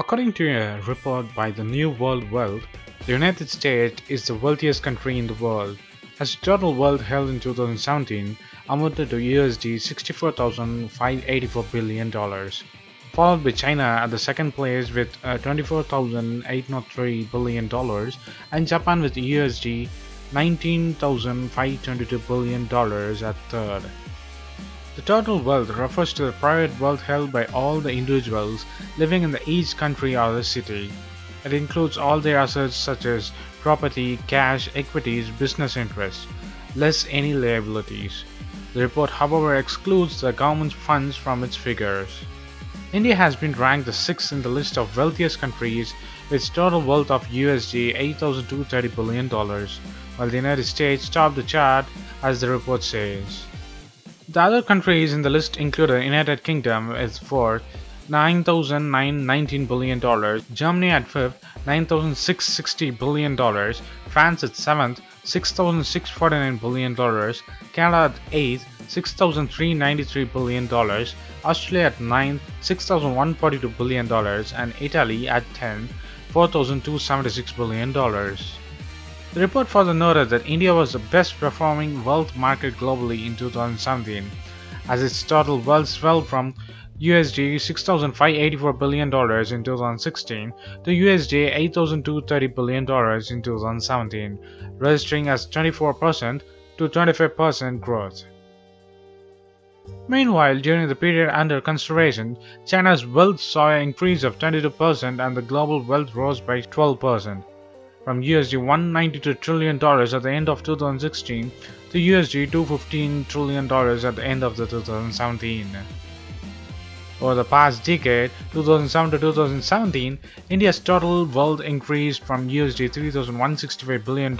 According to a report by the New World Wealth, the United States is the wealthiest country in the world, as total wealth held in 2017 amounted to USD $64,584 billion, followed by China at the second place with $24,803 billion and Japan with USD $19,522 billion at third. The total wealth refers to the private wealth held by all the individuals living in each country or the city. It includes all their assets such as property, cash, equities, business interests, less any liabilities. The report, however, excludes the government's funds from its figures. India has been ranked the 6th in the list of wealthiest countries with total wealth of USD $8,230 billion, while the United States topped the chart, as the report says. The other countries in the list include the United Kingdom with 4th, $9,919 billion, Germany at 5th, $9,660 billion, France at 7th, $6,649 billion, Canada at 8th, $6,393 billion, Australia at 9th, $6,142 billion, and Italy at 10th, $4,276 billion. The report further noted that India was the best performing wealth market globally in 2017, as its total wealth swelled from USD $6,584 billion in 2016 to USD $8,230 billion in 2017, registering as 24% to 25% growth. Meanwhile, during the period under consideration, China's wealth saw an increase of 22% and the global wealth rose by 12%. From USD $192 trillion at the end of 2016 to USD $215 trillion at the end of 2017. Over the past decade, 2007 to 2017, India's total wealth increased from USD $3,165 billion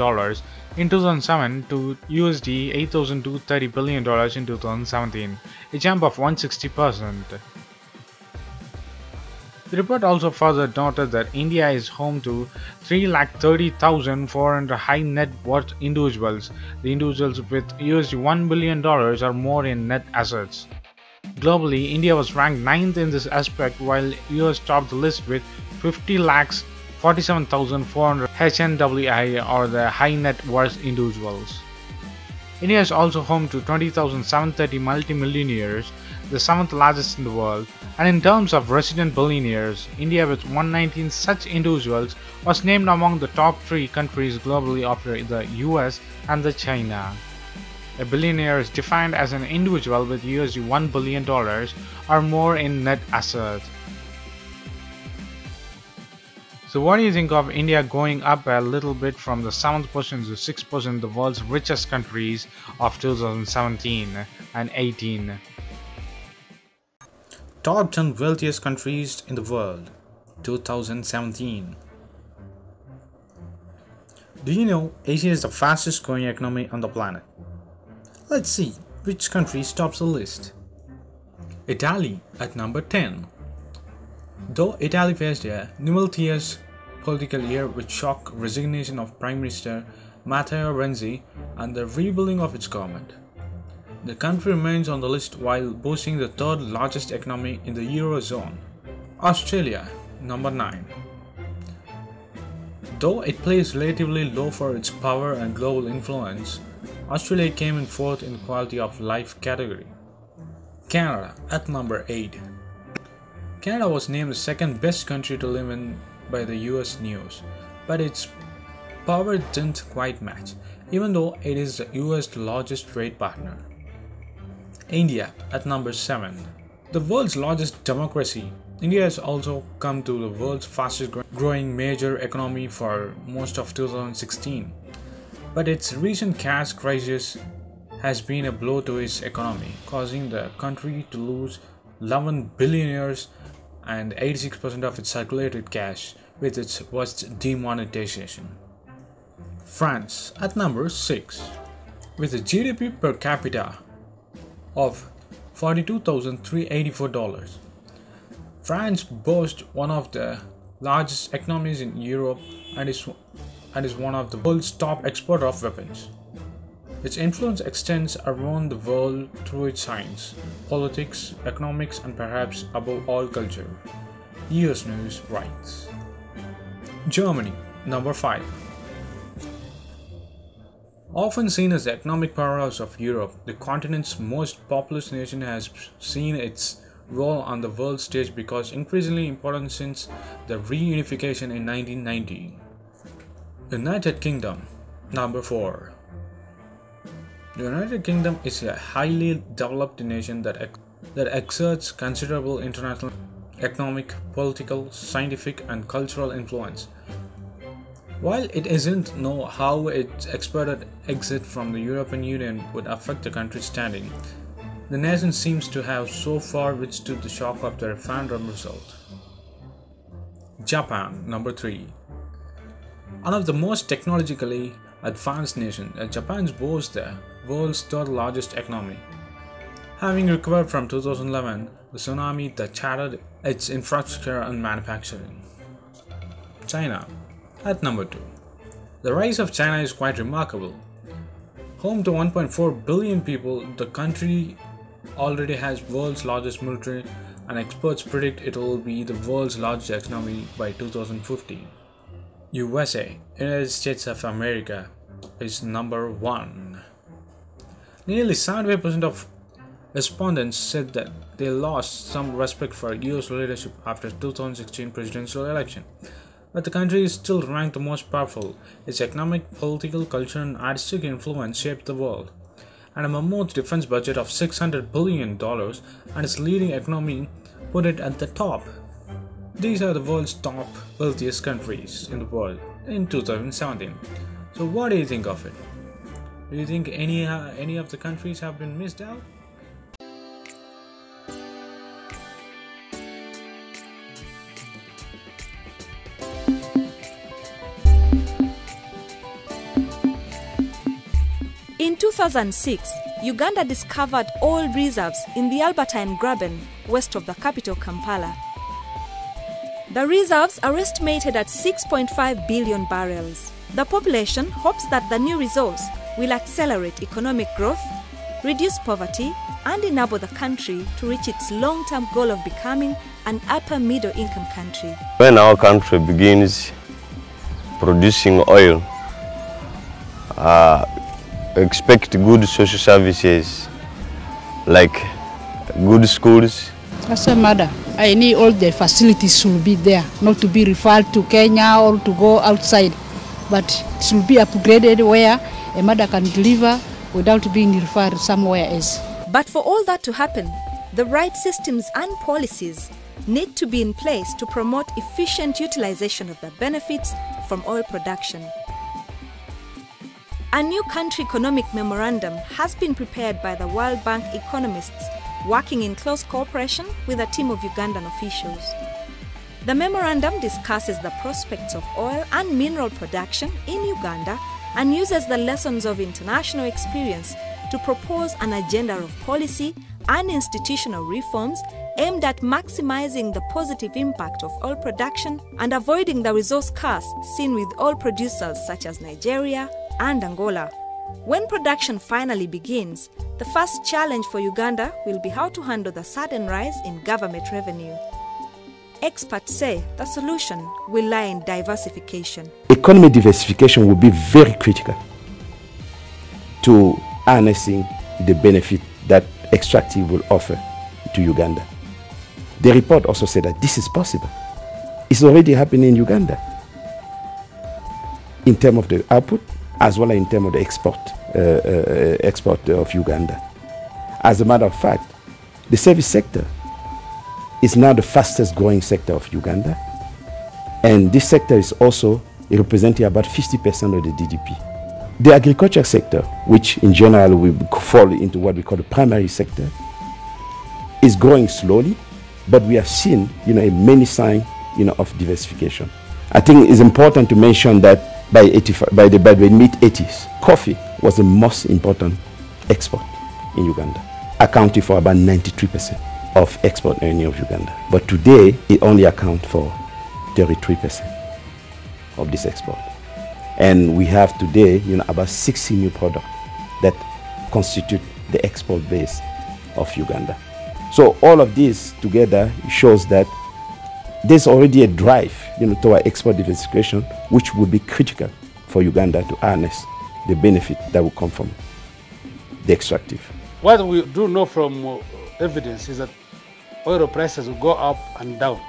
in 2007 to USD $8,230 billion in 2017, a jump of 160%. The report also further noted that India is home to 330,400 high net worth individuals, the individuals with USD $1 billion or more in net assets. Globally, India was ranked 9th in this aspect, while US topped the list with 50,47,400 HNWI or the high net worth individuals. India is also home to 20,730 multimillionaires, the 7th largest in the world, and in terms of resident billionaires, India with 119 such individuals was named among the top 3 countries globally after the US and the China. A billionaire is defined as an individual with USD $1 billion or more in net assets. So what do you think of India going up a little bit from the 7th position to 6th position, the world's richest countries of 2017 and 18? Top 10 wealthiest countries in the world, 2017. Do you know Asia is the fastest growing economy on the planet? Let's see which country tops the list. Italy at number 10. Though Italy faced a tumultuous political year with shock resignation of Prime Minister Matteo Renzi and the rebuilding of its government, the country remains on the list while boasting the third largest economy in the Eurozone. Australia, number 9. Though it plays relatively low for its power and global influence, Australia came in 4th in quality of life category. Canada at number 8. Canada was named the 2nd best country to live in by the US News, but its power didn't quite match, even though it is the US' largest trade partner. India at number 7. The world's largest democracy, India has also come to the world's fastest growing major economy for most of 2016. But its recent cash crisis has been a blow to its economy, causing the country to lose 11 billionaires and 86% of its circulated cash with its worst demonetization. France at number 6. With a GDP per capita of $42,384. France boasts one of the largest economies in Europe and is one of the world's top exporter of weapons. Its influence extends around the world through its science, politics, economics, and perhaps above all culture. US News writes. Germany, number 5. Often seen as the economic powerhouse of Europe, the continent's most populous nation has seen its role on the world stage because increasingly important since the reunification in 1990. United Kingdom, number 4. The United Kingdom is a highly developed nation that exerts considerable international economic, political, scientific, and cultural influence. While it isn't known how its expected exit from the European Union would affect the country's standing, the nation seems to have so far withstood the shock of the referendum result. Japan, number 3. One of the most technologically advanced nations, Japan boasts the world's third largest economy. Having recovered from 2011, the tsunami that shattered its infrastructure and manufacturing. China, at number 2. The rise of China is quite remarkable. Home to 1.4 billion people, the country already has world's largest military, and experts predict it will be the world's largest economy by 2050. USA, United States of America, is number 1. Nearly 75% of respondents said that they lost some respect for US leadership after 2016 presidential election. But the country is still ranked the most powerful. Its economic, political, cultural, and artistic influence shaped the world. And a mammoth defense budget of $600 billion and its leading economy put it at the top. These are the world's top wealthiest countries in the world in 2017. So what do you think of it? Do you think any of the countries have been missed out? In 2006, Uganda discovered oil reserves in the Albertine Graben, west of the capital Kampala. The reserves are estimated at 6.5 billion barrels. The population hopes that the new resource will accelerate economic growth, reduce poverty, and enable the country to reach its long-term goal of becoming an upper middle-income country. When our country begins producing oil, expect good social services like good schools. As a mother, I need all the facilities should be there, not to be referred to Kenya or to go outside, but it should be upgraded where a mother can deliver without being referred somewhere else. But for all that to happen, the right systems and policies need to be in place to promote efficient utilization of the benefits from oil production. A new country economic memorandum has been prepared by the World Bank economists working in close cooperation with a team of Ugandan officials. The memorandum discusses the prospects of oil and mineral production in Uganda and uses the lessons of international experience to propose an agenda of policy and institutional reforms aimed at maximizing the positive impact of oil production and avoiding the resource curse seen with oil producers such as Nigeria and Angola. When production finally begins, the first challenge for Uganda will be how to handle the sudden rise in government revenue. Experts say the solution will lie in diversification. Economic diversification will be very critical to harnessing the benefit that extractive will offer to Uganda. The report also said that this is possible. It's already happening in Uganda in terms of the output as well as in terms of the export of Uganda. As a matter of fact, the service sector is now the fastest growing sector of Uganda, and this sector is also representing about 50% of the GDP. The agriculture sector, which in general will fall into what we call the primary sector, is growing slowly, but we have seen many signs of diversification. I think it's important to mention that by the mid-80s, coffee was the most important export in Uganda, accounting for about 93% of export revenue of Uganda. But today, it only accounts for 33% of this export. And we have today, about 60 new products that constitute the export base of Uganda. So all of this together shows that there's already a drive, toward export diversification, which would be critical for Uganda to harness the benefit that will come from the extractive. What we do know from evidence is that oil prices will go up and down.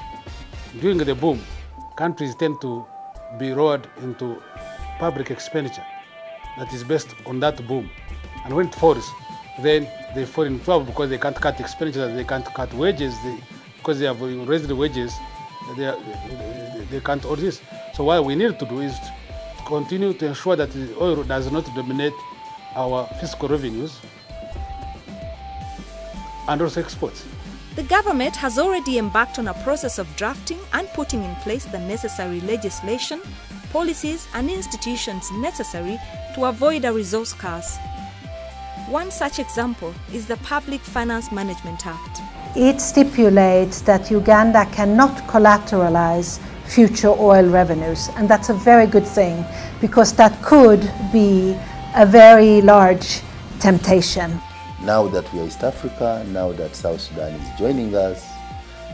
During the boom, countries tend to be rolled into public expenditure that is based on that boom. And when it falls, then they fall in trouble because they can't cut expenditure, they can't cut wages, because they have raised the wages, they can't all this. So what we need to do is to continue to ensure that the oil does not dominate our fiscal revenues and also exports. The government has already embarked on a process of drafting and putting in place the necessary legislation, policies and institutions necessary to avoid a resource curse. One such example is the Public Finance Management Act. It stipulates that Uganda cannot collateralize future oil revenues, and that's a very good thing because that could be a very large temptation. Now that we are East Africa, now that South Sudan is joining us,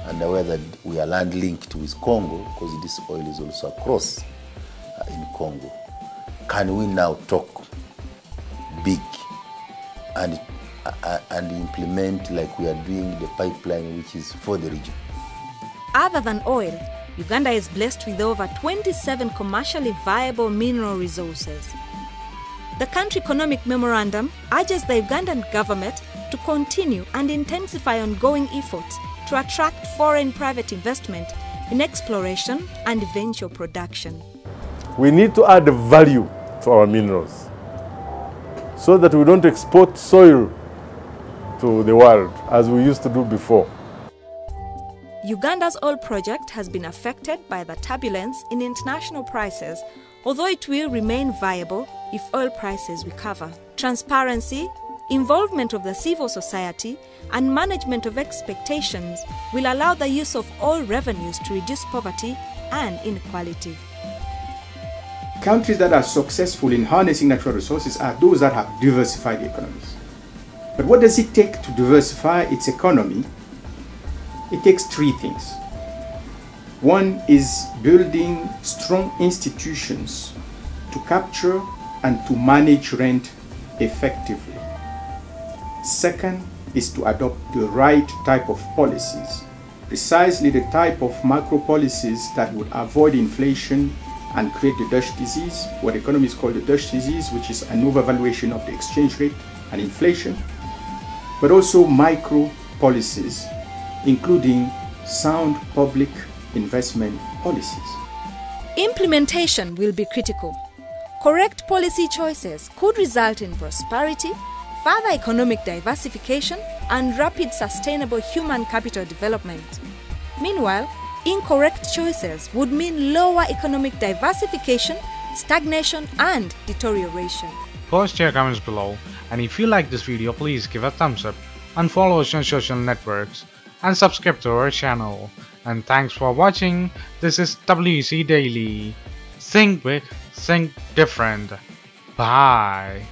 and aware that we are land linked with Congo, because this oil is also across in Congo, can we now talk big and implement like we are doing the pipeline which is for the region? Other than oil, Uganda is blessed with over 27 commercially viable mineral resources. The Country Economic Memorandum urges the Ugandan government to continue and intensify ongoing efforts to attract foreign private investment in exploration and eventual production. We need to add value to our minerals so that we don't export soil to the world as we used to do before. Uganda's oil project has been affected by the turbulence in international prices, although it will remain viable if oil prices recover. Transparency, involvement of the civil society, and management of expectations will allow the use of oil revenues to reduce poverty and inequality. Countries that are successful in harnessing natural resources are those that have diversified economies. But what does it take to diversify its economy? It takes three things. One is building strong institutions to capture and to manage rent effectively. Second is to adopt the right type of policies, precisely the type of macro policies that would avoid inflation and create the Dutch disease, what economists call the Dutch disease, which is an overvaluation of the exchange rate and inflation, but also micro policies, including sound public investment policies. Implementation will be critical. Correct policy choices could result in prosperity, further economic diversification, and rapid sustainable human capital development. Meanwhile, incorrect choices would mean lower economic diversification, stagnation, and deterioration. Post your comments below, and if you like this video, please give a thumbs up and follow us on social networks and subscribe to our channel. And thanks for watching. This is WC Daily. Think big, think different. Bye.